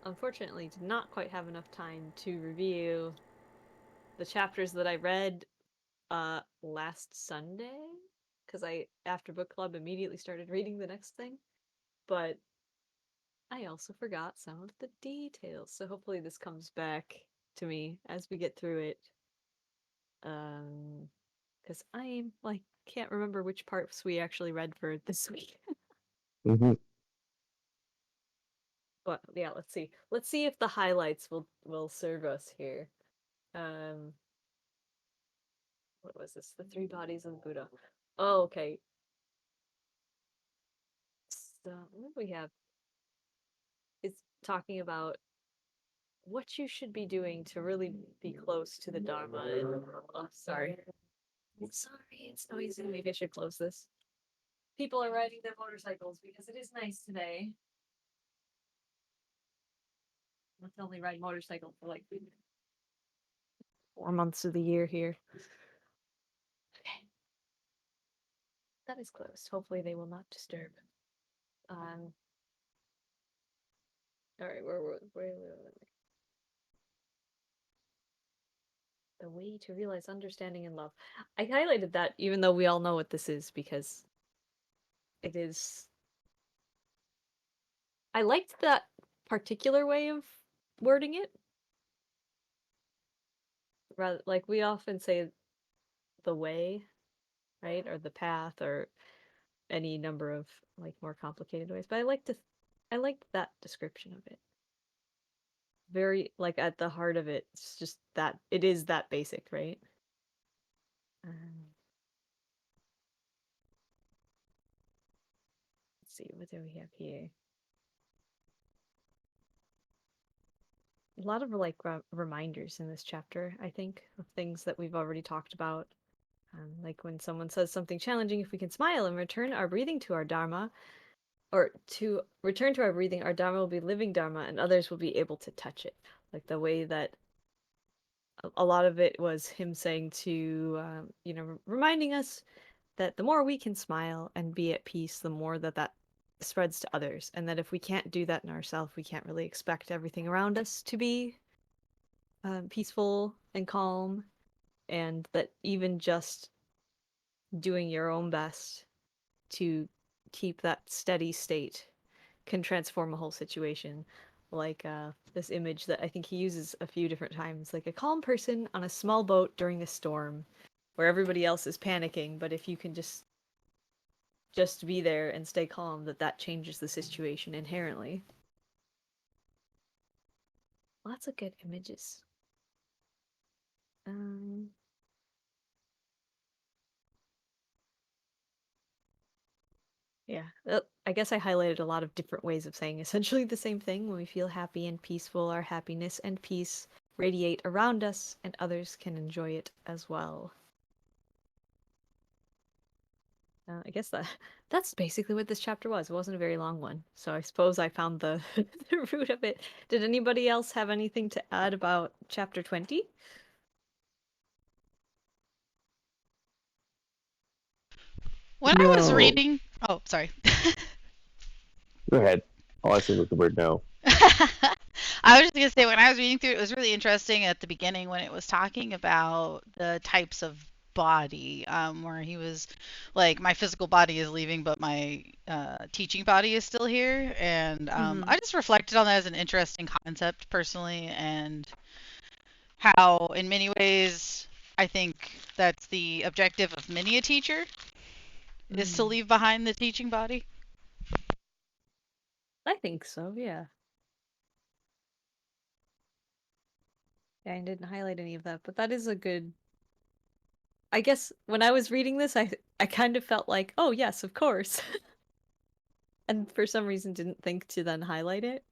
unfortunately did not quite have enough time to review the chapters that I read last Sunday because I after book club immediately started reading the next thing, but I also forgot some of the details. So hopefully this comes back to me as we get through it. Um because I like can't remember which parts we actually read for this week. Hmm. But yeah, let's see. Let's see if the highlights will serve us here. Um what was this? The three bodies of Buddha. Oh, okay. So what we have is talking about what you should be doing to really be close to the Dharma. And, oh, sorry. I'm sorry, it's noisy. Maybe I should close this. People are riding their motorcycles because it is nice today. Let's only ride motorcycle for like 4 months of the year here. Okay, that is closed. Hopefully they will not disturb. Um, all right, where the way to realize understanding and love. I highlighted that even though we all know what this is because it is. I liked that particular way of wording it. Rather, like we often say the way, right, or the path, or any number of like more complicated ways. But I liked that description of it. Very like at the heart of it, it's just that it is that basic, right? Um, let's see, what do we have here? A lot of like reminders in this chapter, I think, of things that we've already talked about. Like when someone says something challenging, if we can smile and return our breathing to our Dharma, or to return to our breathing, our Dharma will be living Dharma and others will be able to touch it. Like the way that a lot of it was him saying to, reminding us that the more we can smile and be at peace, the more that spreads to others. And that if we can't do that in ourselves, we can't really expect everything around us to be peaceful and calm. And that even just doing your own best to keep that steady state can transform a whole situation. Like this image that I think he uses a few different times, like a calm person on a small boat during a storm, where everybody else is panicking. But if you can just be there and stay calm, that changes the situation inherently. Lots of good images. Um, yeah, I guess I highlighted a lot of different ways of saying essentially the same thing. When we feel happy and peaceful, our happiness and peace radiate around us, and others can enjoy it as well. I guess that's basically what this chapter was. It wasn't a very long one, so I suppose I found the the root of it. Did anybody else have anything to add about chapter 20? When I was No. reading, oh, sorry. Go ahead. All I said was the word no. I was just gonna say when I was reading through it, it was really interesting at the beginning when it was talking about the types of body, where he was like, my physical body is leaving, but my teaching body is still here, and Mm-hmm. I just reflected on that as an interesting concept personally, and how in many ways I think that's the objective of many a teacher is to Mm. leave behind the teaching body. I think so, yeah. Yeah, I didn't highlight any of that, but that is a good. I guess when I was reading this, I kind of felt like, oh yes, of course, and for some reason didn't think to then highlight it.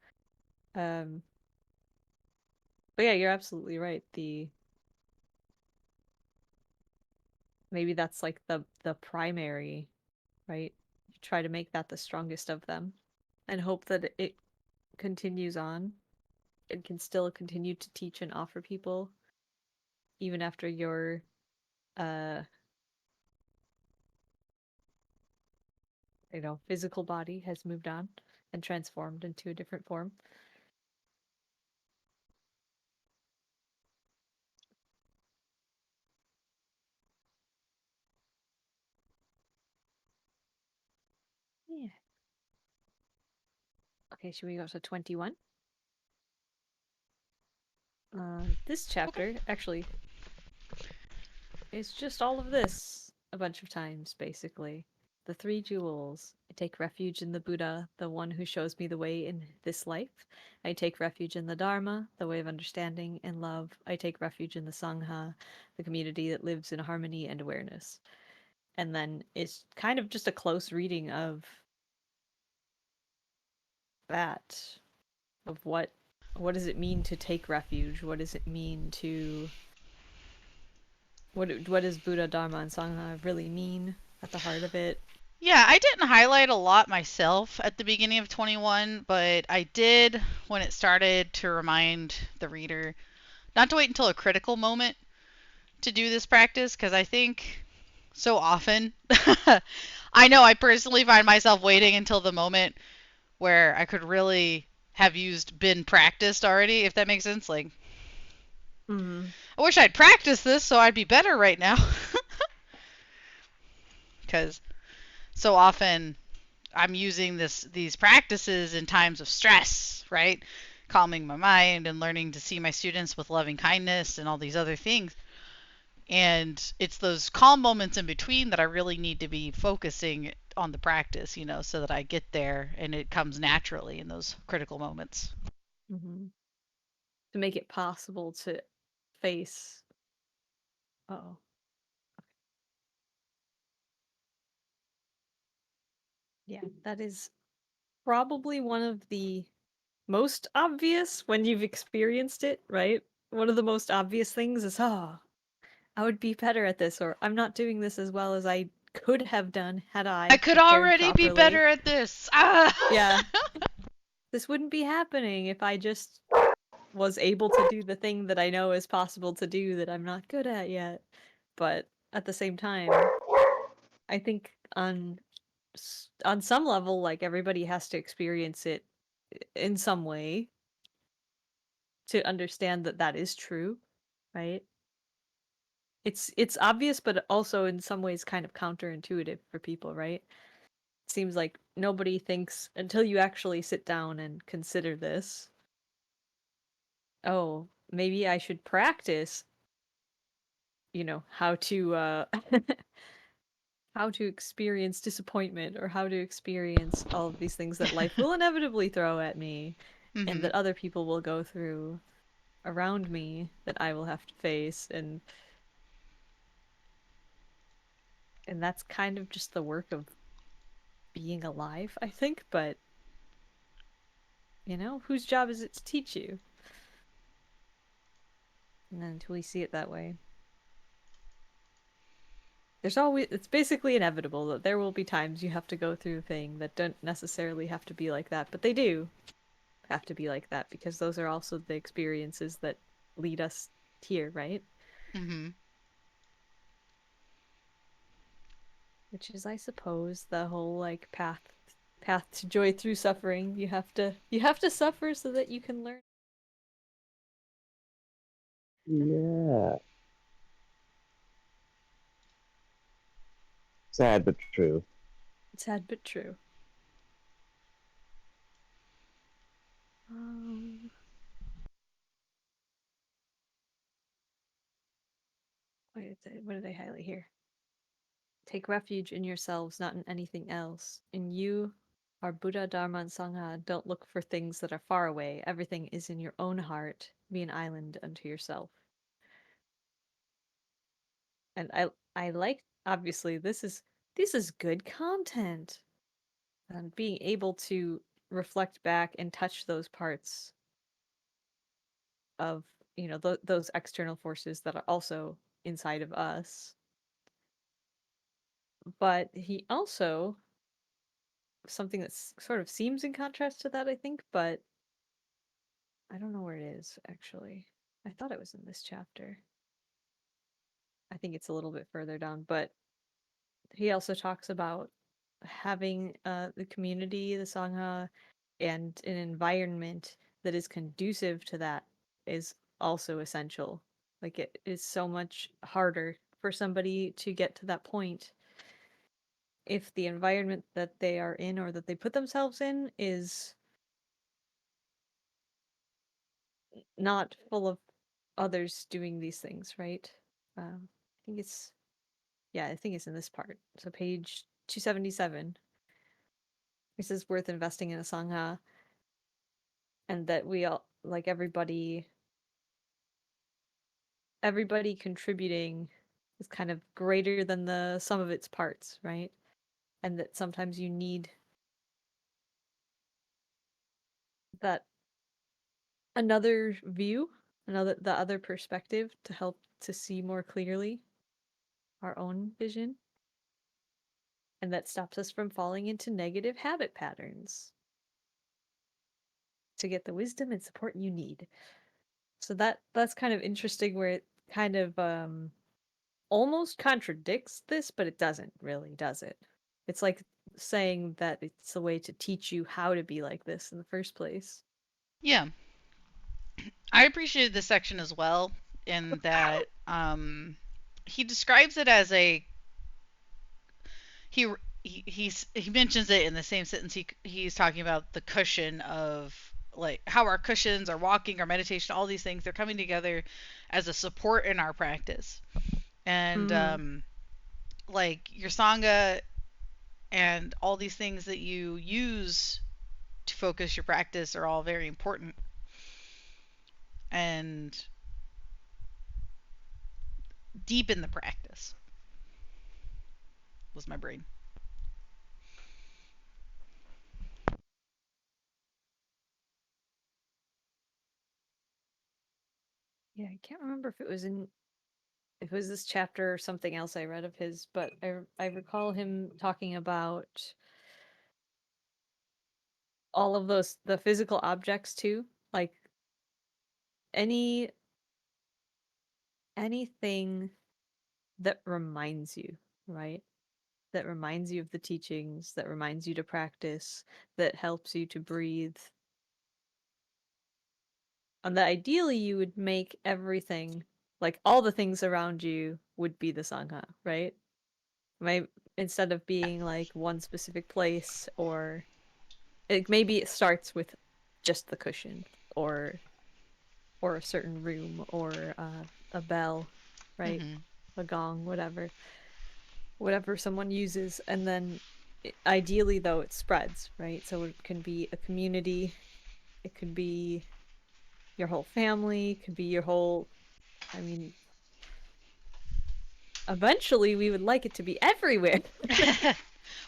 Um, but yeah, you're absolutely right. The maybe that's like the primary, right? You try to make that the strongest of them, and hope that it continues on and can still continue to teach and offer people even after your uh physical body has moved on and transformed into a different form. Okay, should we go to 21? This chapter, actually, is just all of this a bunch of times, basically. The three jewels. I take refuge in the Buddha, the one who shows me the way in this life. I take refuge in the Dharma, the way of understanding and love. I take refuge in the Sangha, the community that lives in harmony and awareness. And then it's kind of just a close reading of that, of what does it mean to take refuge? What does it mean to what does Buddha, Dharma, and Sangha really mean at the heart of it? Yeah, I didn't highlight a lot myself at the beginning of 21, but I did when it started to remind the reader not to wait until a critical moment to do this practice, because I think so often I know I personally find myself waiting until the moment where I could really have been practiced already, if that makes sense. Like, Mm-hmm. I wish I'd practiced this so I'd be better right now. Because so often I'm using these practices in times of stress, right? Calming my mind and learning to see my students with loving kindness and all these other things. And it's those calm moments in between that I really need to be focusing on the practice, so that I get there and it comes naturally in those critical moments. Mm-hmm. To make it possible to face. Oh, yeah, that is probably one of the most obvious when you've experienced it, right? One of the most obvious things is, oh, I would be better at this, or I'm not doing this as well as I could have done had I I could prepared already be properly. better at this. Ah! Yeah, this wouldn't be happening if I just was able to do the thing that I know is possible to do that I'm not good at yet. But at the same time, I think on some level, like everybody has to experience it in some way to understand that that is true, right? It's obvious, but also in some ways kind of counterintuitive for people, right? It seems like nobody thinks until you actually sit down and consider this. Oh, maybe I should practice, how to how to experience disappointment or how to experience all of these things that life will inevitably throw at me and Mhm. that other people will go through around me that I will have to face and that's kind of just the work of being alive, I think, but whose job is it to teach you? And then until we see it that way. It's basically inevitable that there will be times you have to go through a thing that don't necessarily have to be like that, but they do have to be like that because those are also the experiences that lead us here, right? Mhm. Which is, I suppose, the whole like path to joy through suffering. You have to suffer so that you can learn. Yeah. Sad but true. Sad but true. Um, what did I highlight here? Take refuge in yourselves, not in anything else. In you, our Buddha, Dharma, and Sangha, don't look for things that are far away. Everything is in your own heart. Be an island unto yourself. And I like obviously this is good content. And being able to reflect back and touch those parts of those external forces that are also inside of us. But he also something that sort of seems in contrast to that, I think, but I don't know where it is actually. I thought it was in this chapter. I think it's a little bit further down, but he also talks about having the community, the Sangha, and an environment that is conducive to that is also essential. Like it is so much harder for somebody to get to that point if the environment that they are in or that they put themselves in is not full of others doing these things, right? I think it's yeah, I think it's in this part. So page 277. It says worth investing in a Sangha, and that we all like everybody contributing is kind of greater than the sum of its parts, right? And that sometimes you need that another view, the other perspective to help to see more clearly our own vision, and that stops us from falling into negative habit patterns to get the wisdom and support you need. So that's kind of interesting where it kind of almost contradicts this, but it doesn't really, does it? It's like saying that it's a way to teach you how to be like this in the first place. Yeah, I appreciated this section as well in that he describes it as a he he mentions it in the same sentence. He's talking about the cushion of like how our cushions, our walking, our meditation, all these things, they're coming together as a support in our practice. And Mm-hmm. like your sangha and all these things that you use to focus your practice are all very important. And deepen the practice was my brain. Yeah, I can't remember if it was this chapter or something else I read of his, but I recall him talking about all of those the physical objects too, like any anything that reminds you, right? That reminds you of the teachings, that reminds you to practice, that helps you to breathe. And that ideally you would make everything, like all the things around you would be the Sangha, right? My instead of being like one specific place, or maybe it starts with just the cushion or a certain room or a bell, right? Mm-hmm. A gong, whatever someone uses, and then ideally though it spreads, right? So it can be a community, it could be your whole family, it could be your whole, I mean, eventually we would like it to be everywhere.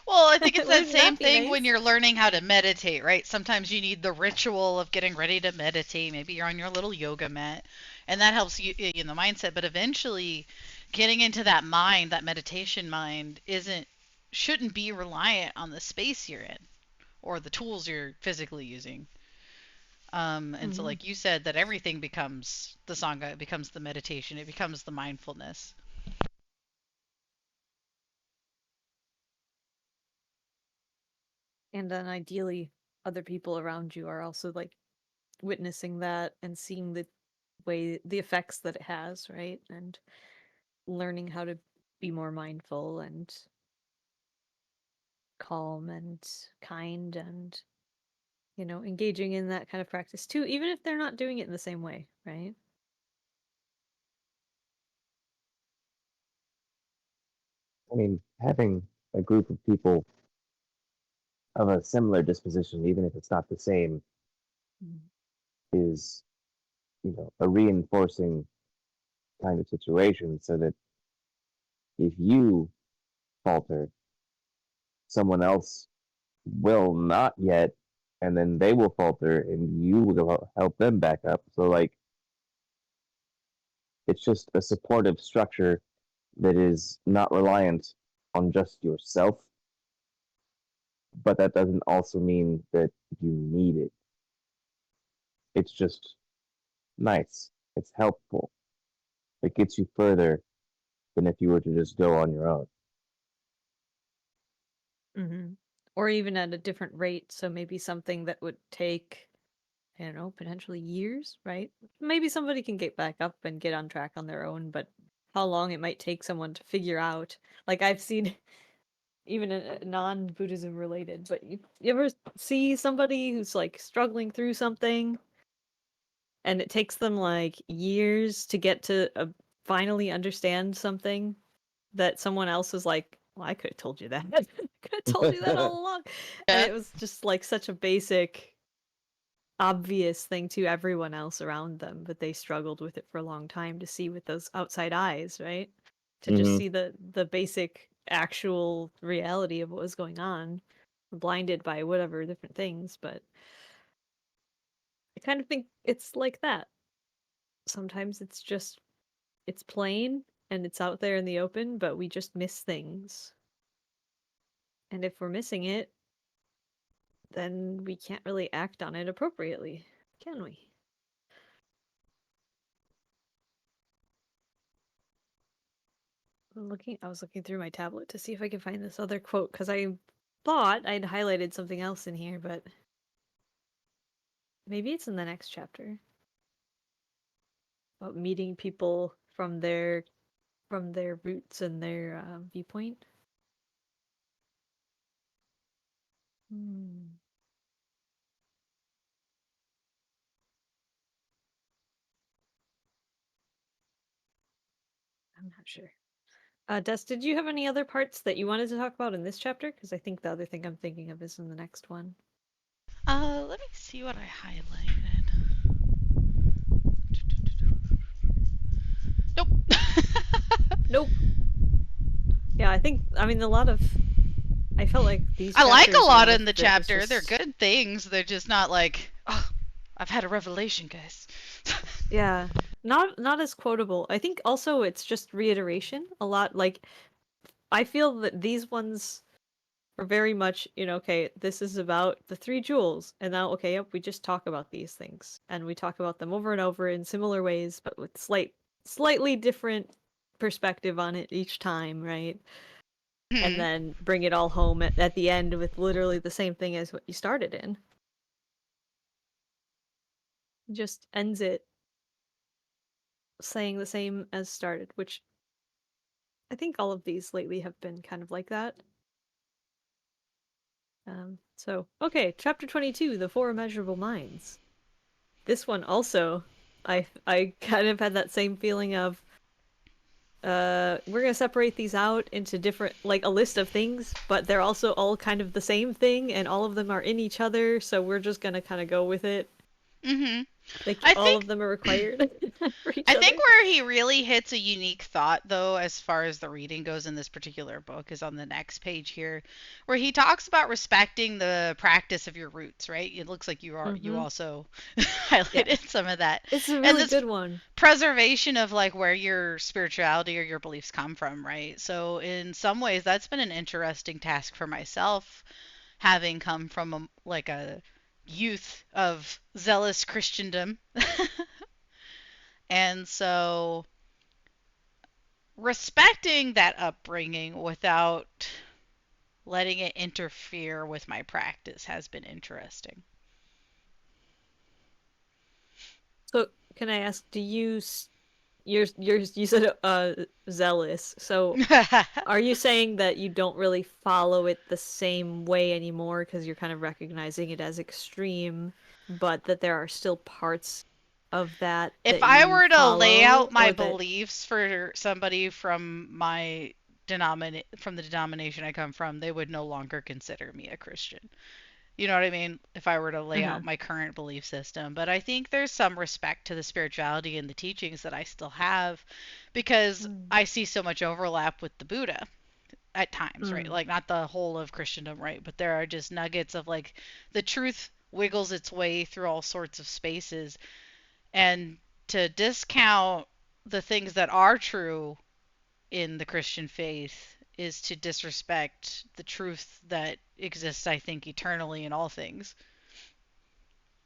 Well, I think it's that Wouldn't same that be thing when nice? you're learning how to meditate, right? Sometimes you need the ritual of getting ready to meditate. Maybe you're on your little yoga mat, and that helps you in the mindset. But eventually, getting into that mind, that meditation mind, isn't shouldn't be reliant on the space you're in or the tools you're physically using. And so, Mm-hmm. like you said, that everything becomes the sangha, it becomes the meditation, it becomes the mindfulness. And then ideally other people around you are also like witnessing that and seeing the effects that it has, right? And learning how to be more mindful and calm and kind and engaging in that kind of practice too, even if they're not doing it in the same way, right? I mean, having a group of people of a similar disposition, even if it's not the same, Mm. is, a reinforcing kind of situation so that if you falter, someone else will not yet, and then they will falter and you will help them back up. So, like, it's just a supportive structure that is not reliant on just yourself, but that doesn't also mean that you need it. It's just nice. It's helpful. It gets you further than if you were to just go on your own. Mm-hmm. Or even at a different rate, so maybe something that would take, I don't know, potentially years, right? Maybe somebody can get back up and get on track on their own, but how long it might take someone to figure out. Like I've seen even non-Buddhism related, but you ever see somebody who's like struggling through something and it takes them like years to get to finally understand something that someone else is like, well, I could have told you that. I could have told you that all along. And Yeah. it was just like such a basic, obvious thing to everyone else around them, but they struggled with it for a long time to see with those outside eyes, right? To just Hmm. see the basic actual reality of what was going on, blinded by whatever different things, but I kind of think it's like that. Sometimes it's plain and it's out there in the open, but we just miss things. And if we're missing it, then we can't really act on it appropriately, can we? I was looking through my tablet to see if I could find this other quote because I thought I'd highlighted something else in here, but maybe it's in the next chapter about meeting people from their roots and their viewpoint. Hmm, I'm not sure. Des, did you have any other parts that you wanted to talk about in this chapter? Because I think the other thing I'm thinking of is in the next one. Let me see what I highlighted. Nope. Nope. Yeah, I mean, I felt like these I like a chapters are lot enough in the that it's chapter. They're just, good things. They're just not like, oh, I've had a revelation, guys. yeah, not as quotable. I think also it's just reiteration a lot. Like, I feel that these ones are very much, okay, this is about the three jewels, and now, okay, yep, we just talk about these things, and we talk about them over and over in similar ways, but with slightly different perspective on it each time, right? And Hmm. then bring it all home at the end with literally the same thing as what you started in. Just ends it saying the same as started, which I think all of these lately have been kind of like that. Okay, chapter 22, The Four Immeasurable Minds. This one also, I kind of had that same feeling of, we're gonna separate these out into different, like a list of things, but they're also all kind of the same thing, and all of them are in each other, so we're just gonna kind of go with it. Hmm. Like I all think of them are required for each I think other. where he really hits a unique thought, though, as far as the reading goes in this particular book, is on the next page here, where he talks about respecting the practice of your roots. Right? It looks like you Mm-hmm. also Yeah, highlighted some of that, it's a and really this good one. preservation of like where your spirituality or your beliefs come from. Right? So in some ways, that's been an interesting task for myself, having come from like a youth of zealous Christendom. And so respecting that upbringing without letting it interfere with my practice has been interesting. So, can I ask, you said zealous. So, are you saying that you don't really follow it the same way anymore because you're kind of recognizing it as extreme, but that there are still parts of that If that I you were to lay out follow, my or that? beliefs for somebody from my from the denomination I come from, they would no longer consider me a Christian. You know what I mean? If I were to lay Uh-huh. out my current belief system. But I think there's some respect to the spirituality and the teachings that I still have because Mm. I see so much overlap with the Buddha at times, right? Mm. Like not the whole of Christendom, right? But there are just nuggets of like the truth wiggles its way through all sorts of spaces. And to discount the things that are true in the Christian faith is to disrespect the truth that exists, I think, eternally in all things.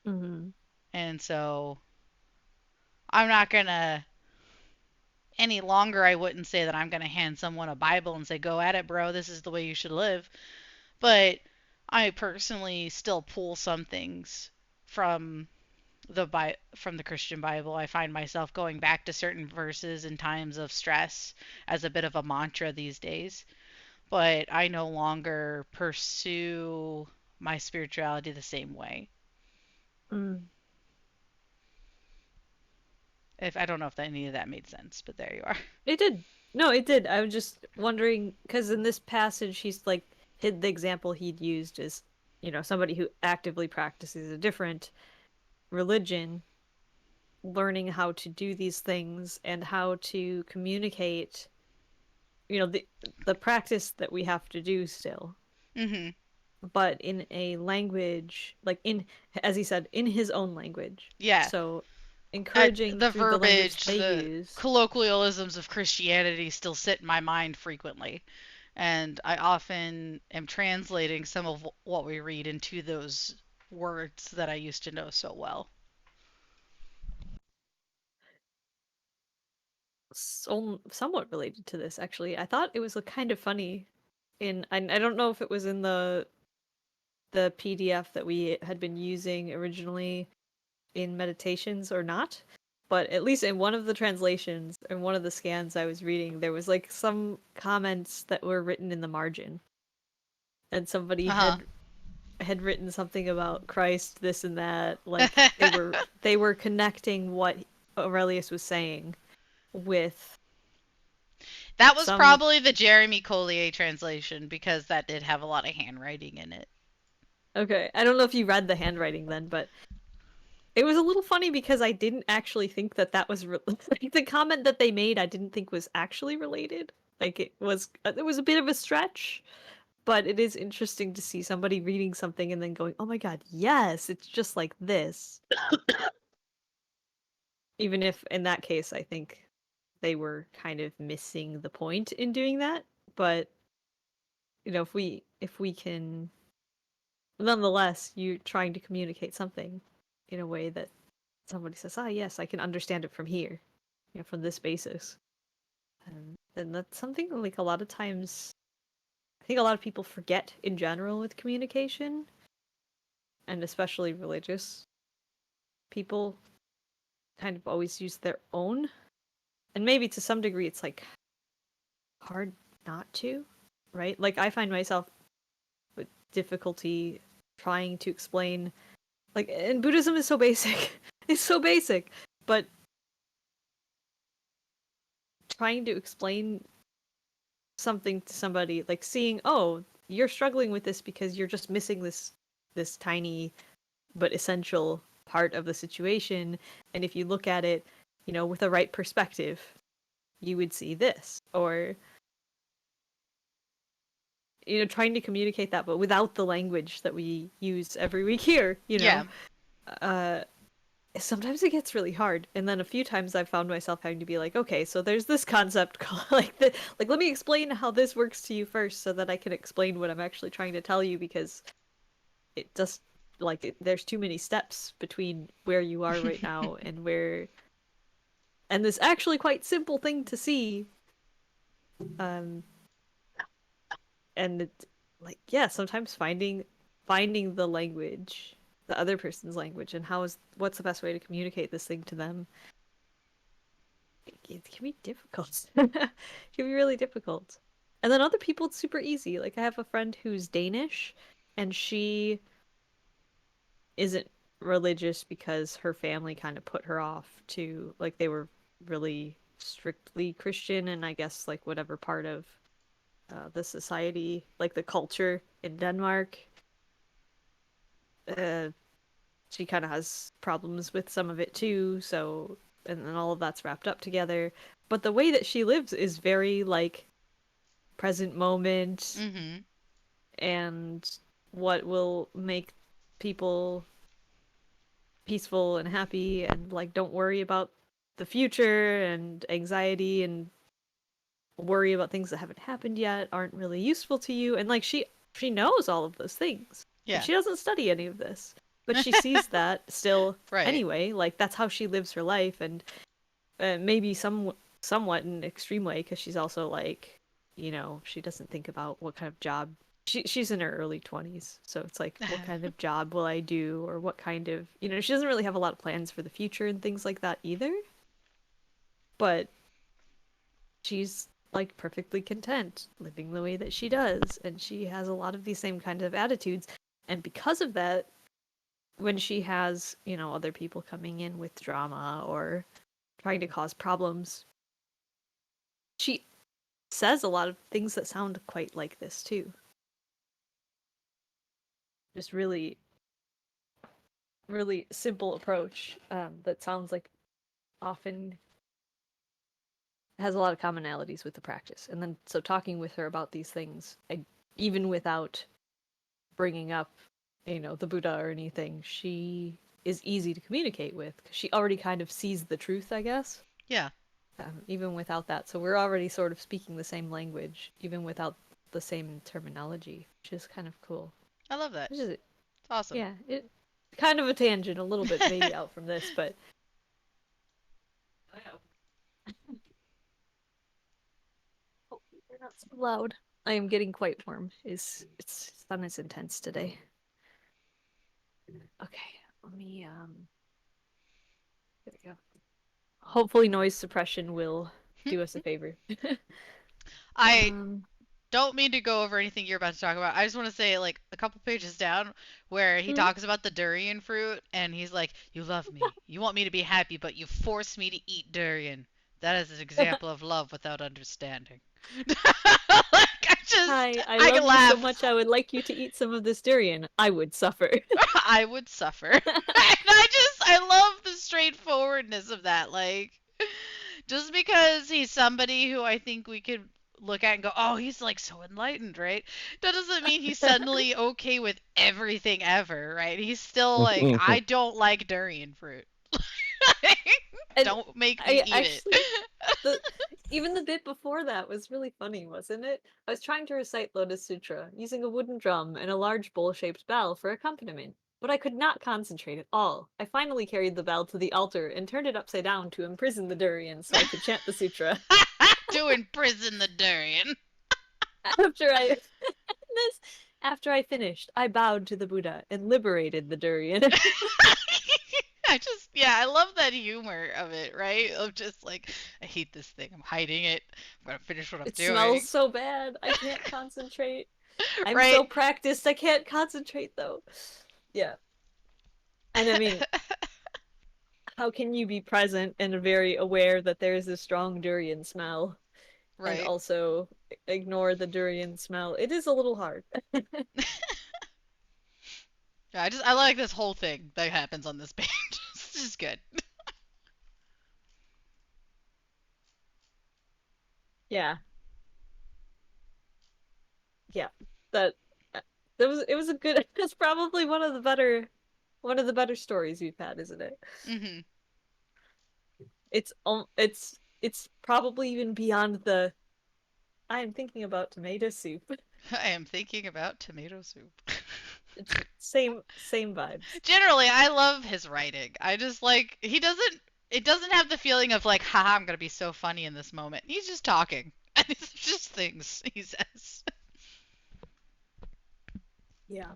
Mm-hmm. And so I'm not going to any longer, I wouldn't say that I'm going to hand someone a Bible and say, go at it, bro. This is the way you should live. But I personally still pull some things from from the Christian Bible. I find myself going back to certain verses in times of stress as a bit of a mantra these days. But I no longer pursue my spirituality the same way. Mm. If I don't know if any of that made sense, but there you are. It did. No, it did. I was just wondering because in this passage, he's like the example he'd used is, somebody who actively practices a different religion, learning how to do these things and how to communicate. The practice that we have to do still, Mm-hmm. but in a language like as he said, in his own language. Yeah. So encouraging The through the language verbiage, they the use. colloquialisms of Christianity still sit in my mind frequently. And I often am translating some of what we read into those words that I used to know so well. Somewhat related to this, actually, I thought it was a kind of funny. I don't know if it was in the PDF that we had been using originally in meditations or not, but at least in one of the translations and one of the scans I was reading, there was like some comments that were written in the margin, and somebody Uh had written something about Christ, this and that. Like they huh. were they were connecting what Aurelius was saying with That was some. probably the Jeremy Collier translation because that did have a lot of handwriting in it. Okay, I don't know if you read the handwriting then, but it was a little funny because I didn't actually think that was like the comment that they made. I didn't think was actually related. Like it was a bit of a stretch, but it is interesting to see somebody reading something and then going, "Oh my god, yes, it's just like this." Even if in that case, I think they were kind of missing the point in doing that. But if we can, nonetheless, you're trying to communicate something in a way that somebody says, "Ah, yes, I can understand it from here, from this basis." And that's something like a lot of times, I think a lot of people forget in general with communication, and especially religious people kind of always use their own. And maybe to some degree it's like hard not to, right? Like I find myself with difficulty trying to explain, like, and Buddhism is so basic. It's so basic, but trying to explain something to somebody, like seeing, oh, you're struggling with this because you're just missing this tiny but essential part of the situation, and if you look at it, with the right perspective, you would see this. Or trying to communicate that but without the language that we use every week here. Yeah. uh Sometimes it gets really hard, and then a few times I've found myself having to be like, okay, so there's this concept called like let me explain how this works to you first so that I can explain what I'm actually trying to tell you, because it just there's too many steps between where you are right now and where, and this actually quite simple thing to see. um and it, like, yeah, sometimes finding the language, the other person's language, and what's the best way to communicate this thing to them, it can be difficult. It can be really difficult. And then other people, it's super easy. Like I have a friend who's Danish, and she isn't religious because her family kind of put her off to, like, they were really strictly Christian, and I guess like whatever part of the society, like the culture in Denmark, uh, she kind of has problems with some of it too. So, and then all of that's wrapped up together. But the way that she lives is very like present moment, Mhm. and what will make people peaceful and happy, and like don't worry about the future and anxiety and worry about things that haven't happened yet, aren't really useful to you. And like she knows all of those things, and Yeah. she doesn't study any of this, but she sees that still Right. anyway. Like that's how she lives her life. And maybe somewhat in an extreme way, because she's also like, she doesn't think about what kind of job. She's in her early 20s, so it's like, what kind of job will I do, or what kind of, she doesn't really have a lot of plans for the future and things like that either. But she's like perfectly content living the way that she does, and she has a lot of these same kind of attitudes. And because of that, when she has, other people coming in with drama or trying to cause problems. She says a lot of things that sound quite like this too. Just really, really simple approach that sounds like often has a lot of commonalities with the practice. And then, so talking with her about these things, even without bringing up, the Buddha or anything, she is easy to communicate with because she already kind of sees the truth, I guess. Yeah. Even without that. So we're already sort of speaking the same language, even without the same terminology, which is kind of cool. I love that. Which is, It's awesome. yeah, it kind of a tangent, a little bit maybe out from this, but hopefully they're not so loud. I am getting quite warm. It's sun is intense today. Okay, let me there we go. Hopefully noise suppression will do us a favor. I um don't mean to go over anything you're about to talk about. I just want to say, like, a couple pages down where he mhm. talks about the durian fruit, and he's like, "You love me. You want me to be happy, but you force me to eat durian. That is an example of love without understanding." Hi, I I love you so laughed. much I would like you to eat some of this durian. I would suffer. I would suffer. And I love the straightforwardness of that. Like, just because he's somebody who I think we could look at and go, oh, he's like so enlightened, right? That doesn't mean he's suddenly okay with everything ever, right? He's still like, I don't like durian fruit. And Don't make me I eat it. actually the even the bit before that was really funny, wasn't it? I was trying to recite Lotus Sutra using a wooden drum and a large bowl-shaped bell for accompaniment, but I could not concentrate at all. I finally carried the bell to the altar and turned it upside down to imprison the durian so I could chant the sutra. To imprison the durian. After I this after I finished, I bowed to the Buddha and liberated the durian. Yeah, I love that humor of it, right? Of just like, I hate this thing. I'm hiding it. I'm gonna finish what I'm It smells doing. so bad. I can't concentrate. I'm Right? so practiced. I can't concentrate though. Yeah. And I mean, how can you be present and very aware that there is a strong durian smell and Right. also ignore the durian smell? It is a little hard. Yeah, I like this whole thing that happens on this page. It's just good. Yeah. Yeah. That it was a good it's probably one of the better stories we've had, isn't it? Mhm. It's probably even beyond the I am thinking about tomato soup. I am thinking about tomato soup. It's same vibes. Generally, I love his writing. I just like he doesn't. It doesn't have the feeling of like, haha, I'm gonna be so funny in this moment. He's just talking, and it's just things he says. Yeah.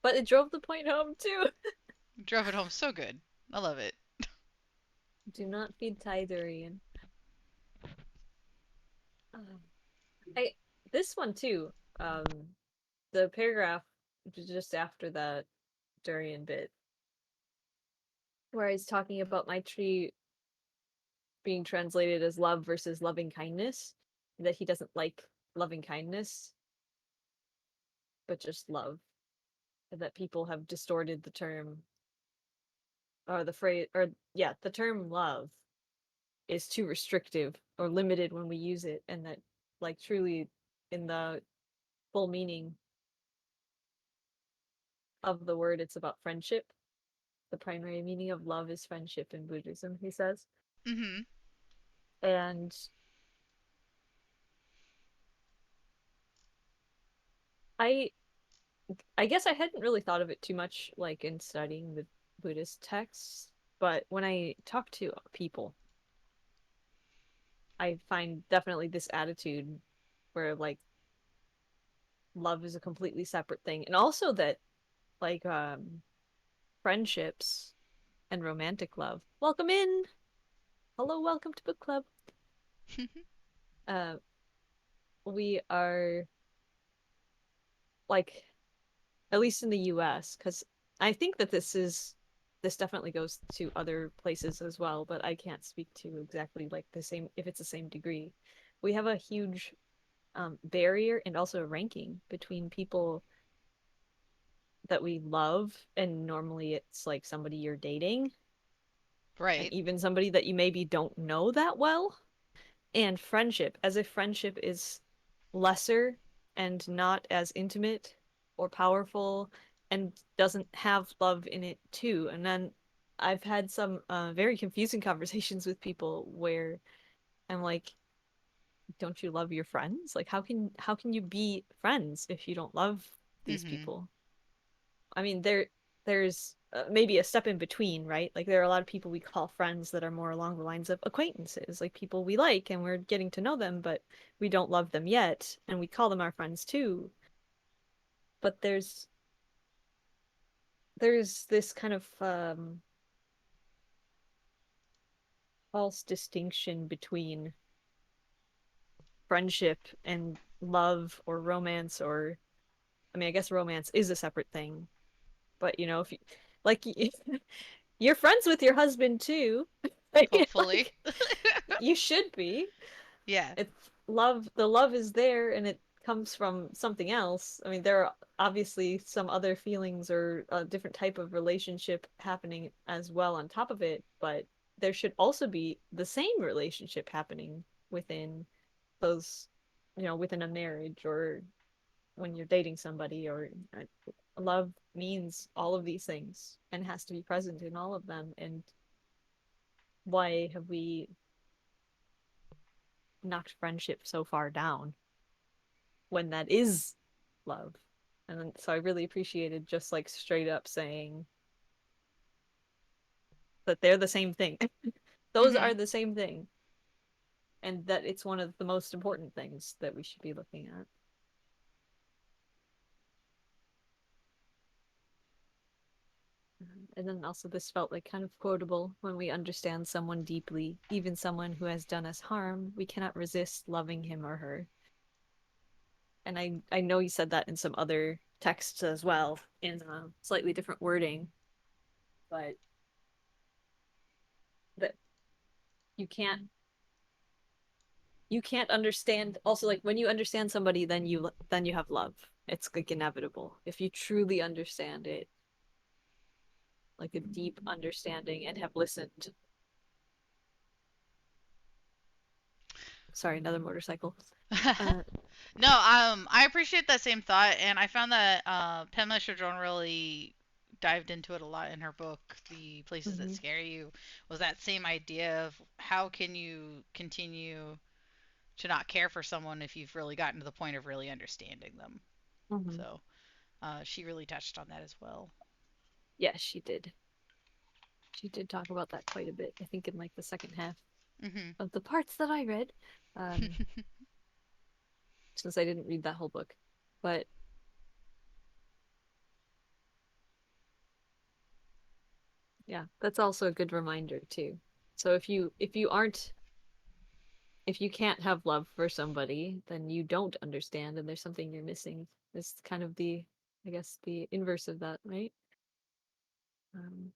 But it drove the point home too. Drove it home so good. I love it. Do not feed Thai durian. Um, I this one too. The paragraph just after that durian bit, where he's talking about my tree being translated as love versus loving kindness, that he doesn't like loving kindness, but just love, and that people have distorted the term or the phrase or yeah, the term love is too restrictive or limited when we use it, and that like truly in the full meaning of the word it's about friendship. The primary meaning of love is friendship in Buddhism, he says. Mhm. And I I guess I hadn't really thought of it too much like in studying the Buddhist texts, but when I talk to people, I find definitely this attitude where like love is a completely separate thing. And also that like friendships and romantic love. Welcome in. Hello, welcome to book club. Uh we are like at least in the US, because I think that this is this definitely goes to other places as well, but I can't speak to exactly like the same if it's the same degree. We have a huge barrier and also a ranking between people that we love, and normally it's like somebody you're dating, and Right. even somebody that you maybe don't know that well, and friendship, as if friendship is lesser and not as intimate or powerful and doesn't have love in it too. And then I've had some very confusing conversations with people where I'm like, don't you love your friends? Like how can you be friends if you don't love these Mhm. people? I mean, there's maybe a step in between, right? Like there are a lot of people we call friends that are more along the lines of acquaintances, like people we like and we're getting to know them, but we don't love them yet, and we call them our friends too. But there's this kind of false distinction between friendship and love or romance, or I mean, I guess romance is a separate thing, but you know, if you like you're friends with your husband too. Hopefully. Like you should be. Yeah. It's love, the love is there and it comes from something else. I mean, there are obviously some other feelings or a different type of relationship happening as well on top of it, but there should also be the same relationship happening within those, within a marriage or when you're dating somebody, or love means all of these things and has to be present in all of them. And why have we knocked friendship so far down when that is love? And then, so I really appreciated just like straight up saying that they're the same thing. Those are Mhm. the same thing, and that it's one of the most important things that we should be looking at. And then also, this felt like kind of quotable: when we understand someone deeply, even someone who has done us harm, we cannot resist loving him or her. And I know you said that in some other texts as well, in slightly different wording, but that you can't you can't understand, also like when you understand somebody, then you have love. It's like inevitable if you truly understand it, like a deep understanding, and have listened. Sorry, another motorcycle. uh No, I appreciate that same thought, and I found that Pamela Chardon really dived into it a lot in her book, The Places That mhm, Scare You, was that same idea of how can you continue to not care for someone if you've really gotten to the point of really understanding them. mhm. So she really touched on that as well. Yes, she did talk about that quite a bit, I think, in like the second half Hmm. of the parts that I read, um since I didn't read that whole book. But yeah, that's also a good reminder too. So if you can't have love for somebody, then you don't understand and there's something you're missing. It's kind of I guess, the inverse of that, right? Um,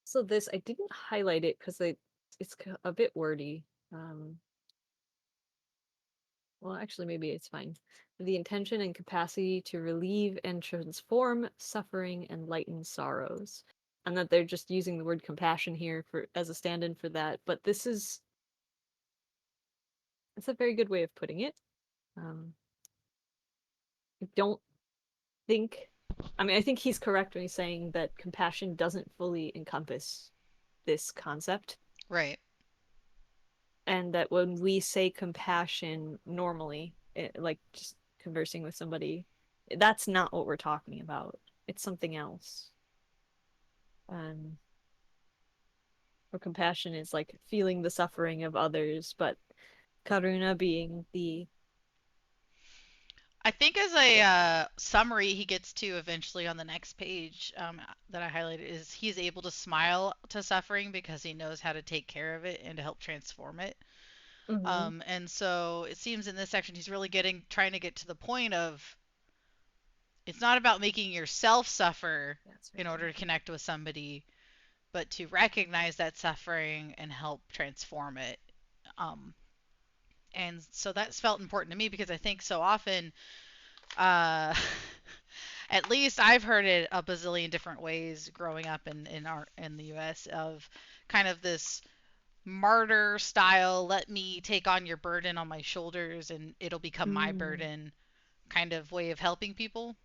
so this, I didn't highlight it because it's a bit wordy. Um, well, actually, maybe it's fine. The intention and capacity to relieve and transform suffering and lighten sorrows. And that they're just using the word compassion here for as a stand-in for that. But it's a very good way of putting it. Um, I don't think, I mean, I think he's correct when he's saying that compassion doesn't fully encompass this concept, Right. and that when we say compassion normally, like just conversing with somebody, that's not what we're talking about. It's something else. Um, or compassion is like feeling the suffering of others, but karuna being the I think as a summary he gets to eventually on the next page that I highlighted is he's able to smile to suffering because he knows how to take care of it and to help transform it. Mhm. And so it seems in this section he's really trying to get to the point of it's not about making yourself suffer That's in right. order to connect with somebody, but to recognize that suffering and help transform it. Um, and so that's felt important to me because I think so often, uh, at least I've heard it a bazillion different ways growing up in the U.S. of kind of this martyr style, let me take on your burden on my shoulders and it'll become my Mm. burden kind of way of helping people.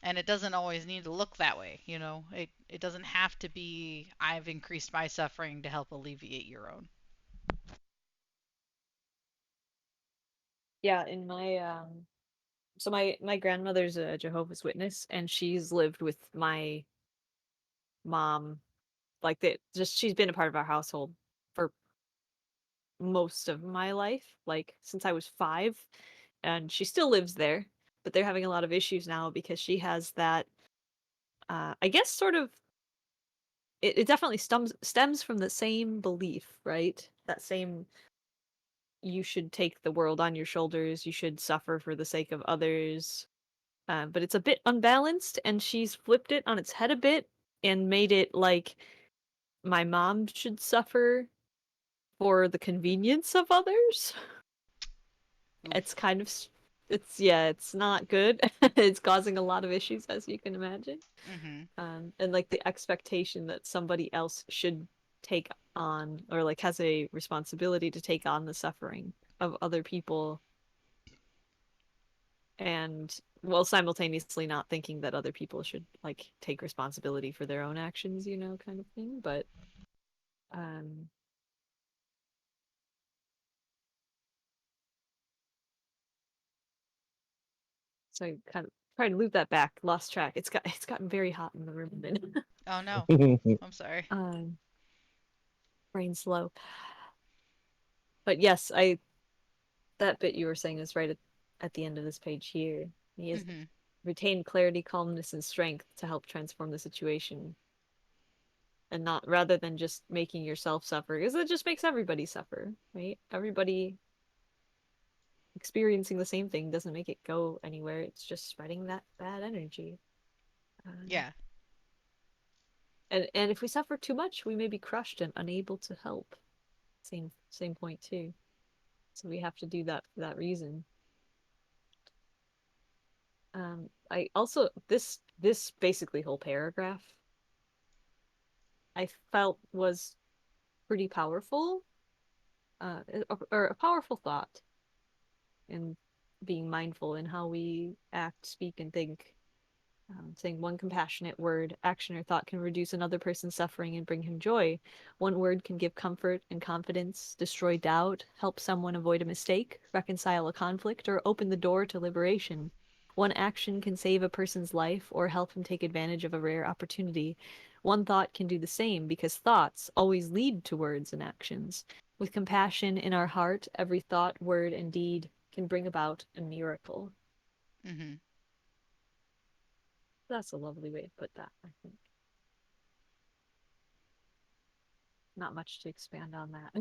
And it doesn't always need to look that way, you know. It doesn't have to be I've increased my suffering to help alleviate your own. Yeah, in my so my grandmother's a Jehovah's Witness, and she's lived with my mom, like, that just she's been a part of our household for most of my life, like, since I was 5, and she still lives there, but they're having a lot of issues now because she has that, I guess sort of it definitely stems from the same belief, right? That same, you should take the world on your shoulders, you should suffer for the sake of others. But it's a bit unbalanced, and she's flipped it on its head a bit and made it like my mom should suffer for the convenience of others. It's Oof. kind of, it's, yeah, it's not good. It's causing a lot of issues, as you can imagine. Mhm. And like the expectation that somebody else should take on, or like has a responsibility to take on the suffering of other people, and while simultaneously not thinking that other people should like take responsibility for their own actions, kind of thing. But um so I kind of try to loop that back, lost track. It's gotten very hot in the room then. Oh no. I'm sorry. um Brain's low. But yes, I that bit you were saying is right at the end of this page here. He has Mhm. retained clarity, calmness, and strength to help transform the situation, and not rather than just making yourself suffer, because it just makes everybody suffer, right? Everybody experiencing the same thing doesn't make it go anywhere. It's just spreading that bad energy. Um, Yeah. and if we suffer too much, we may be crushed and unable to help. Same point too. So we have to do that for that reason. I also this basically whole paragraph I felt was pretty powerful, or a powerful thought in being mindful in how we act, speak, and think. Saying one compassionate word, action, or thought can reduce another person's suffering and bring him joy. One word can give comfort and confidence, destroy doubt, help someone avoid a mistake, reconcile a conflict, or open the door to liberation. One action can save a person's life or help him take advantage of a rare opportunity. One thought can do the same because thoughts always lead to words and actions. With compassion in our heart, every thought, word, and deed can bring about a miracle. Mhm. That's a lovely way to put that, I think. Not much to expand on that.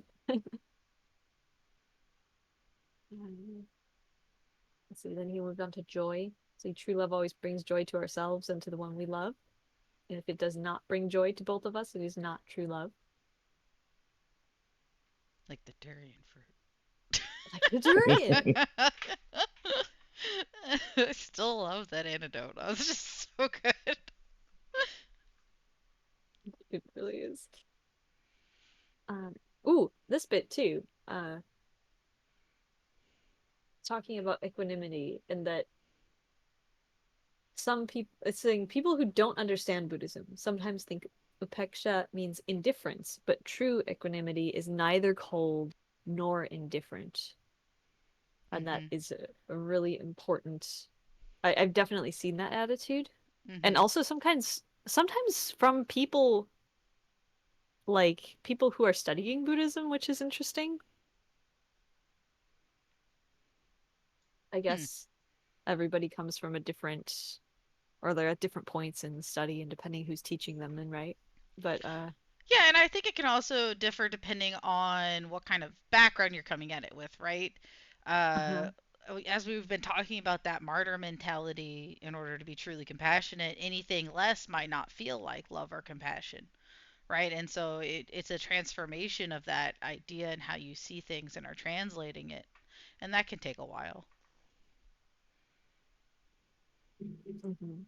Let's see, then he moved on to joy. So true love always brings joy to ourselves and to the one we love. And if it does not bring joy to both of us, it is not true love. Like the durian fruit. Like the durian. I still love that antidote. That was just so good. It really is. Ooh, this bit too. Talking about equanimity, and that some people, it's saying people who don't understand Buddhism sometimes think upeksha means indifference, but true equanimity is neither cold nor indifferent. And that Mhm. is a really important. I've definitely seen that attitude, and Mhm. also sometimes from people, like people who are studying Buddhism, which is interesting. I Hmm. guess everybody comes from a different, or they're at different points in the study, and depending who's teaching them, then right. But Yeah, and I think it can also differ depending on what kind of background you're coming at it with, right? Uh, uh-huh. as we've been talking about that martyr mentality, in order to be truly compassionate, anything less might not feel like love or compassion, right? And so it's a transformation of that idea and how you see things and are translating it, and that can take a while. Mhm.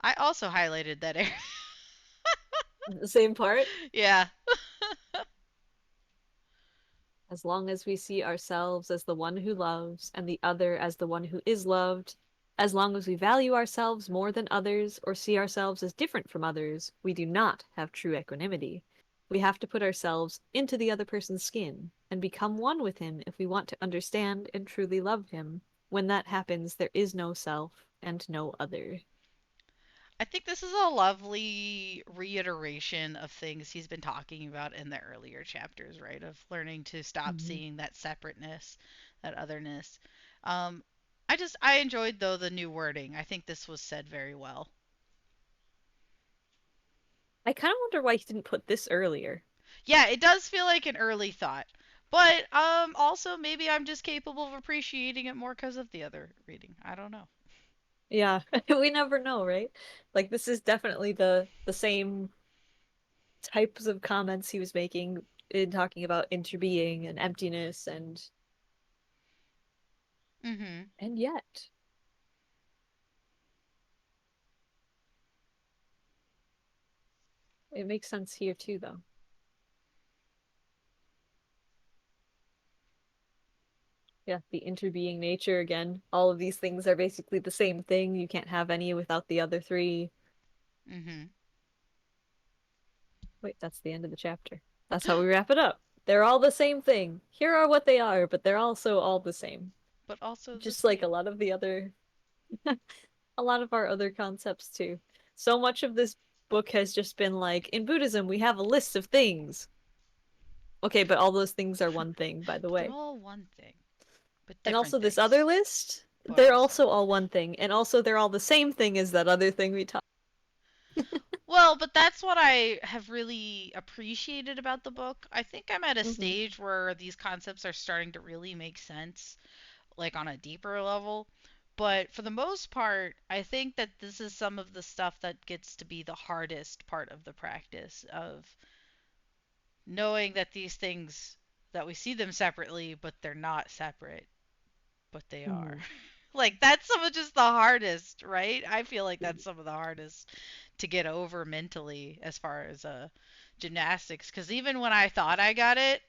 I also highlighted that area. The same part. Yeah. As long as we see ourselves as the one who loves and the other as the one who is loved, as long as we value ourselves more than others or see ourselves as different from others, we do not have true equanimity. We have to put ourselves into the other person's skin and become one with him if we want to understand and truly love him. When that happens, there is no self and no other. I think this is a lovely reiteration of things he's been talking about in the earlier chapters, right? Of learning to stop Mhm. seeing that separateness, that otherness. Um, I enjoyed though the new wording. I think this was said very well. I kind of wonder why he didn't put this earlier. Yeah, it does feel like an early thought, but also maybe I'm just capable of appreciating it more because of the other reading. I don't know. Yeah, we never know, right? Like this is definitely the same types of comments he was making in talking about interbeing and emptiness Mm-hmm. and yet it makes sense here too though. Yeah, the interbeing nature again. All of these things are basically the same thing. You can't have any without the other three. Mm-hmm. Wait, that's the end of the chapter. That's how we wrap it up. They're all the same thing. Here are what they are, but they're also all the same. But also the Just like a same. lot of the other a lot of our other concepts too. So much of this book has just been like, in Buddhism, we have a list of things. Okay, but all those things are one thing, by the But they're way. all one thing, but And different also this other things. list, But they're also. also all one thing. And also they're all the same thing as that other thing we talked. Well, but that's what I have really appreciated about the book. I think I'm at a Mm-hmm. stage where these concepts are starting to really make sense, like on a deeper level. But for the most part, I think that this is some of the stuff that gets to be the hardest part of the practice of knowing that these things, that we see them separately, but they're not separate, but they are. Mm-hmm. Like that's some of just the hardest, right? I feel like that's some of the hardest to get over mentally as far as gymnastics, cuz even when I thought I got it,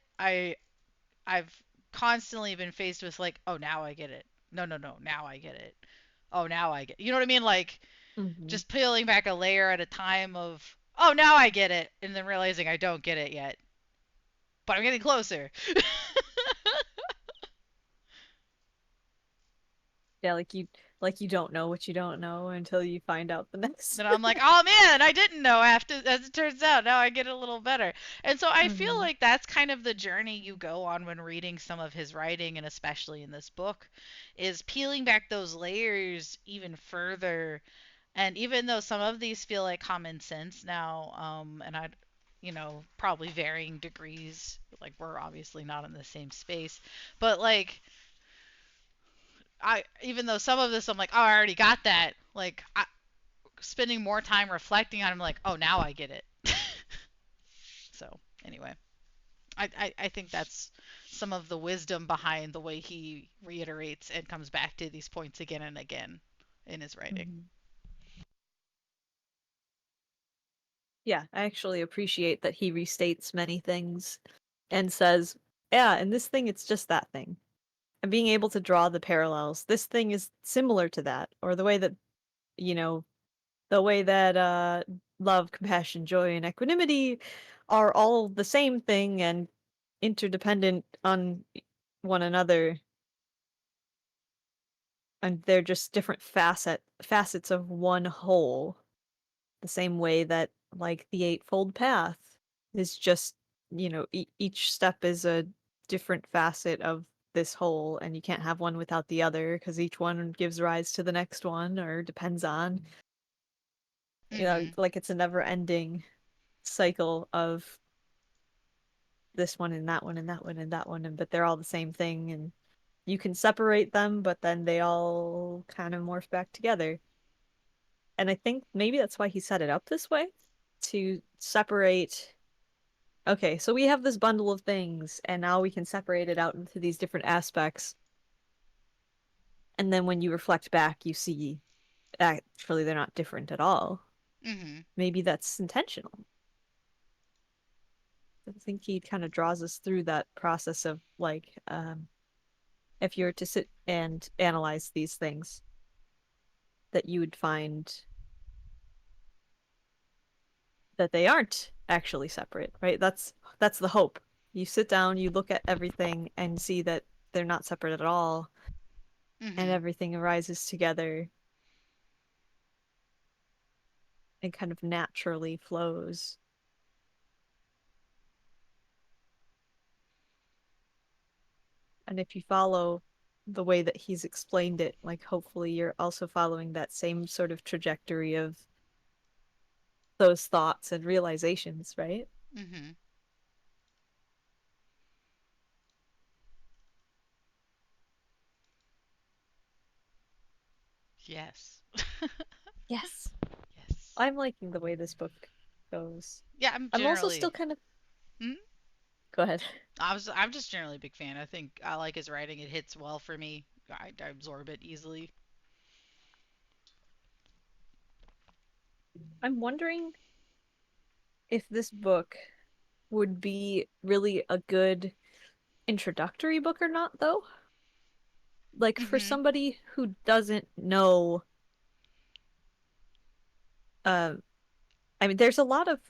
I've constantly been faced with like, "Oh, now I get it." No, no, no, now I get it. Oh, now I get. You know what I mean? Like Mm-hmm. just peeling back a layer at a time of, "Oh, now I get it," and then realizing I don't get it yet, but I'm getting closer. Yeah, like you don't know what you don't know until you find out the next. Then I'm like, oh man, I didn't know after, as it turns out. Now I get it a little better. And so I feel Mm-hmm. like that's kind of the journey you go on when reading some of his writing, and especially in this book, is peeling back those layers even further. And even though some of these feel like common sense now, and I, probably varying degrees, like we're obviously not in the same space, but like even though some of this I'm like, oh, I already got that. Like spending more time reflecting on it, I'm like, oh, now I get it. So anyway, I think that's some of the wisdom behind the way he reiterates and comes back to these points again and again in his writing. Mm-hmm. Yeah, I actually appreciate that he restates many things and says, yeah, in this thing, it's just that thing. And being able to draw the parallels. This thing is similar to that, or the way that, you know, the way that love, compassion, joy, and equanimity are all the same thing and interdependent on one another, and they're just different facets of one whole. The same way that like the eightfold path is just each step is a different facet of this whole, and you can't have one without the other because each one gives rise to the next one or depends on. Mhm. Like it's a never-ending cycle of this one and that one and that one and that one, but they're all the same thing, and you can separate them, but then they all kind of morph back together. And I think maybe that's why he set it up this way, to separate. Okay, so we have this bundle of things, and now we can separate it out into these different aspects. And then when you reflect back, you see actually they're not different at all. Mhm. Maybe that's intentional. I think he kind of draws us through that process of like, if you were to sit and analyze these things, that you would find that they aren't actually separate, right? That's the hope. You sit down, you look at everything and see that they're not separate at all, and Mhm. everything arises together and kind of naturally flows. And if you follow the way that he's explained it, like hopefully you're also following that same sort of trajectory of those thoughts and realizations, right? Mhm. Yes. Yes. Yes. I'm liking the way this book goes. Yeah, I'm I'm also generally. still kind of. Mhm. Go ahead. I'm just generally a big fan. I think I like his writing. It hits well for me. I absorb it easily. I'm wondering if this book would be really a good introductory book or not, though. Like for Mhm. somebody who doesn't know, uh, I mean, there's a lot of,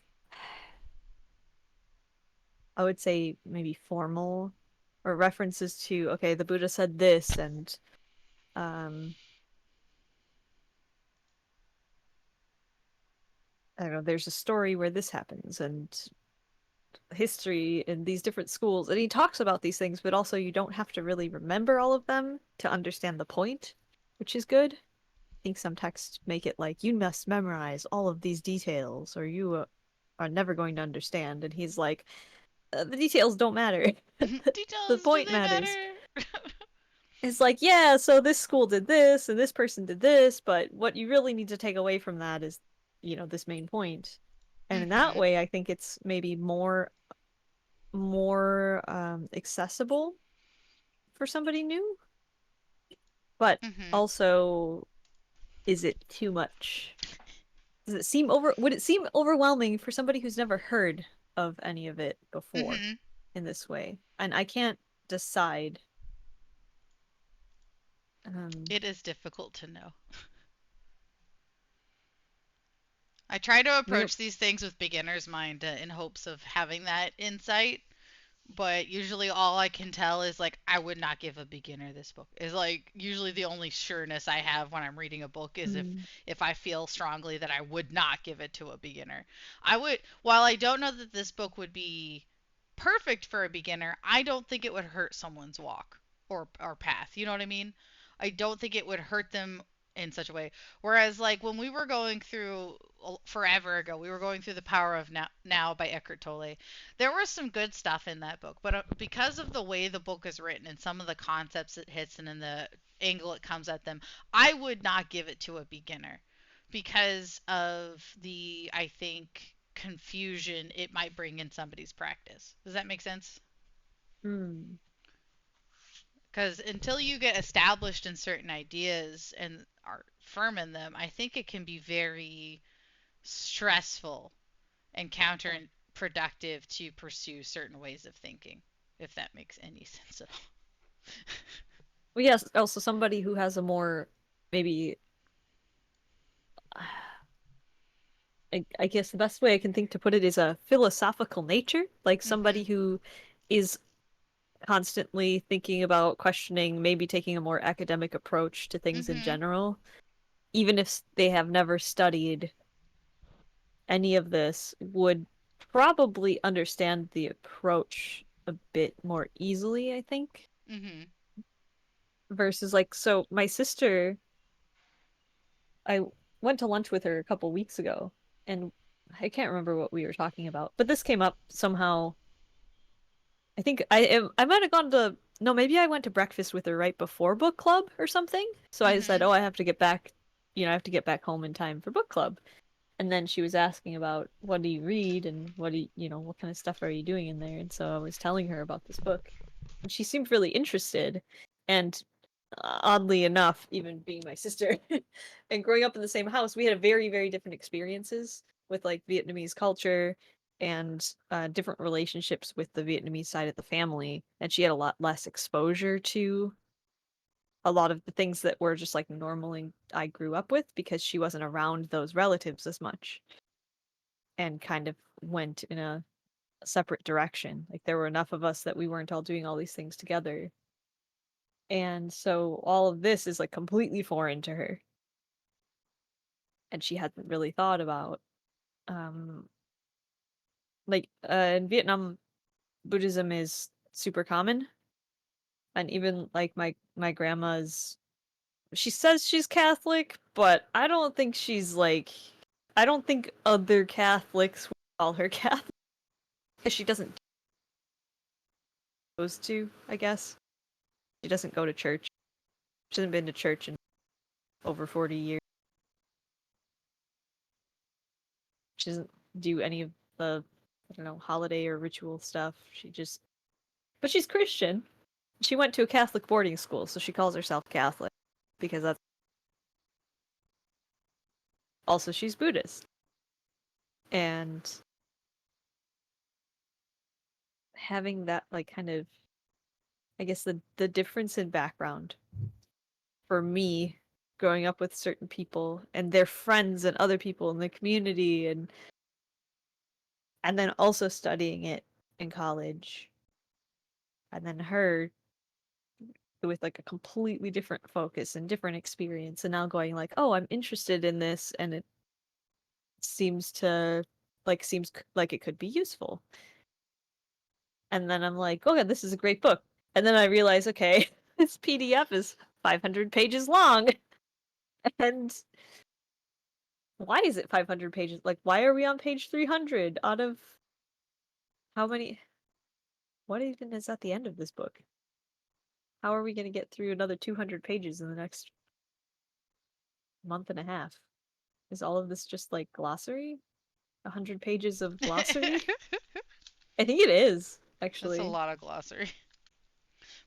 I would say, maybe formal or references to, okay, the Buddha said this, and um, I don't know, there's a story where this happens, and history in these different schools. And he talks about these things, but also you don't have to really remember all of them to understand the point, which is good. I think some texts make it like you must memorize all of these details or you are never going to understand. And he's like, the details don't matter. The Details, do point they matters. matter? It's like, yeah, so this school did this and this person did this, but what you really need to take away from that is, this main point. And in that Mhm. way, I think it's maybe more accessible for somebody new, but Mhm. also, is it too much? Does it seem would it seem overwhelming for somebody who's never heard of any of it before Mhm. in this way? And I can't decide. Um, It is difficult to know. I try to we're approach these things with beginner's mind in hopes of having that insight, but usually all I can tell is like I would not give a beginner this book. Is like usually the only sureness I have when I'm reading a book is mm, if I feel strongly that I would not give it to a beginner. I would, while I don't know that this book would be perfect for a beginner, I don't think it would hurt someone's walk or path. You know what I mean? I don't think it would hurt them in such a way. Whereas, like when we were going through forever ago, we were going through The Power of Now by Eckhart Tolle. There was some good stuff in that book, but because of the way the book is written and some of the concepts it hits and in the angle it comes at them, I would not give it to a beginner because of the, I think, confusion it might bring in somebody's practice. Does that make sense? mm. Because until you get established in certain ideas and are firm in them, I think it can be very stressful and counterproductive to pursue certain ways of thinking, if that makes any sense at all. Well, yes, also somebody who has a more maybe I guess the best way I can think to put it is a philosophical nature, like somebody Mhm. who is constantly thinking about questioning, maybe taking a more academic approach to things in Mhm. general, even if they have never studied any of this, would probably understand the approach a bit more easily, I think. Mhm. versus like, so my sister, I went to lunch with her a couple weeks ago, and I can't remember what we were talking about, but this came up somehow. I think I might have gone to, no, maybe I went to breakfast with her right before book club or something. So I said, Mhm. "Oh, I have to get back, I have to get back home in time for book club." And then she was asking about what do you read and what do what kind of stuff are you doing in there? And so I was telling her about this book, and she seemed really interested. And oddly enough, even being my sister and growing up in the same house, we had very, very different experiences with like Vietnamese culture and different relationships with the Vietnamese side of the family. And she had a lot less exposure to a lot of the things that were just like normally I grew up with because she wasn't around those relatives as much and kind of went in a separate direction. Like there were enough of us that we weren't all doing all these things together. And so all of this is like completely foreign to her. And she hadn't really thought about um like in Vietnam Buddhism is super common, and even like my grandma's, she says she's Catholic, but I don't think other Catholics would call her Catholic because she doesn't goes to, I guess. She doesn't go to church. She hasn't been to church in over 40 years. She doesn't do any of the, I don't know, holiday or ritual stuff. But she's Christian. She went to a Catholic boarding school, so she calls herself Catholic because that's also she's Buddhist. And having that like kind of, I guess the difference in background for me growing up with certain people and their friends and other people in the community, and then also studying it in college, and then her with like a completely different focus and different experience, and now going like, oh, I'm interested in this, and it seems to seems like it could be useful. And then I'm like, oh yeah, this is a great book. And then I realize, okay, this PDF is 500 pages long. And why is it 500 pages? Like, why are we on page 300 out of how many? What even is at the end of this book? How are we going to get through another 200 pages in the next month and a half? Is all of this just like glossary? 100 pages of glossary? I think it is, That's a actually. lot of glossary.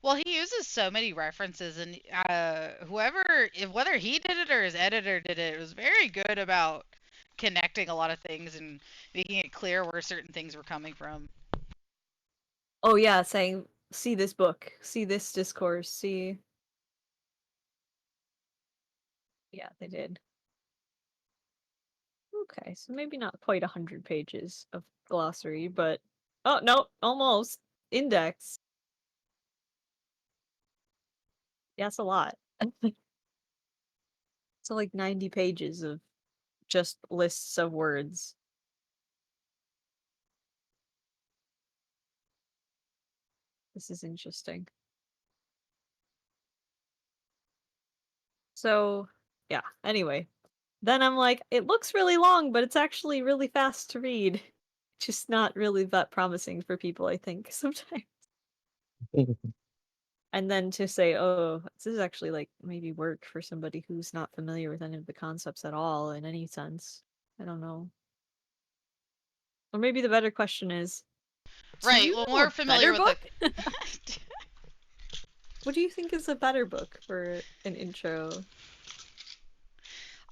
Well, he uses so many references, and whoever, if whether he did it or his editor did it, it was very good about connecting a lot of things and making it clear where certain things were coming from. Oh, yeah, saying, see this book, see this discourse, see. Yeah, they did. Okay, so maybe not quite 100 pages of glossary, but. Oh, no, almost. Index. Yeah, that's a lot. So, like 90 pages of just lists of words. This is interesting. So, yeah, anyway. Then I'm like, it looks really long, but it's actually really fast to read. Just not really that promising for people, I think, sometimes. And then to say, oh, this is actually like maybe work for somebody who's not familiar with any of the concepts at all in any sense. I don't know. Or maybe the better question is, do Right. you When know we're a better familiar with the. book? What do you think is a better book for an intro?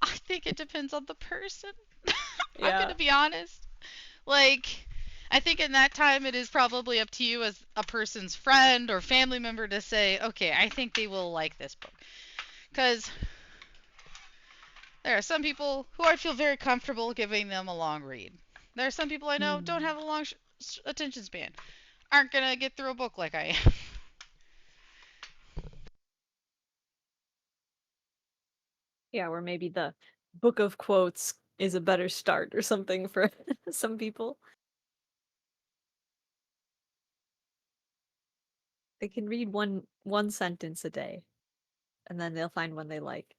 I think it depends on the person. I'm Yeah. gonna be honest. Like, I think in that time it is probably up to you as a person's friend or family member to say, okay, I think they will like this book. Because there are some people who I feel very comfortable giving them a long read. There are some people I know don't Hmm. have a long attention span, aren't gonna get through a book like I am. Yeah, or maybe the book of quotes is a better start or something for some people. They can read one sentence a day. and then they'll find one they like.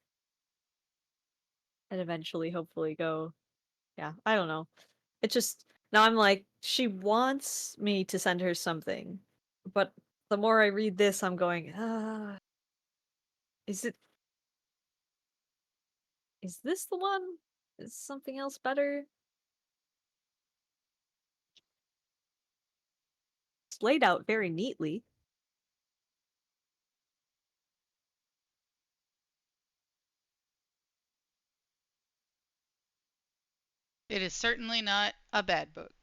And eventually, hopefully, go. Yeah, I don't know. It just. Now I'm like, she wants me to send her something. But the more I read this, I'm going, is it. Is this the one? Is something else better? It's laid out very neatly. It is certainly not a bad book.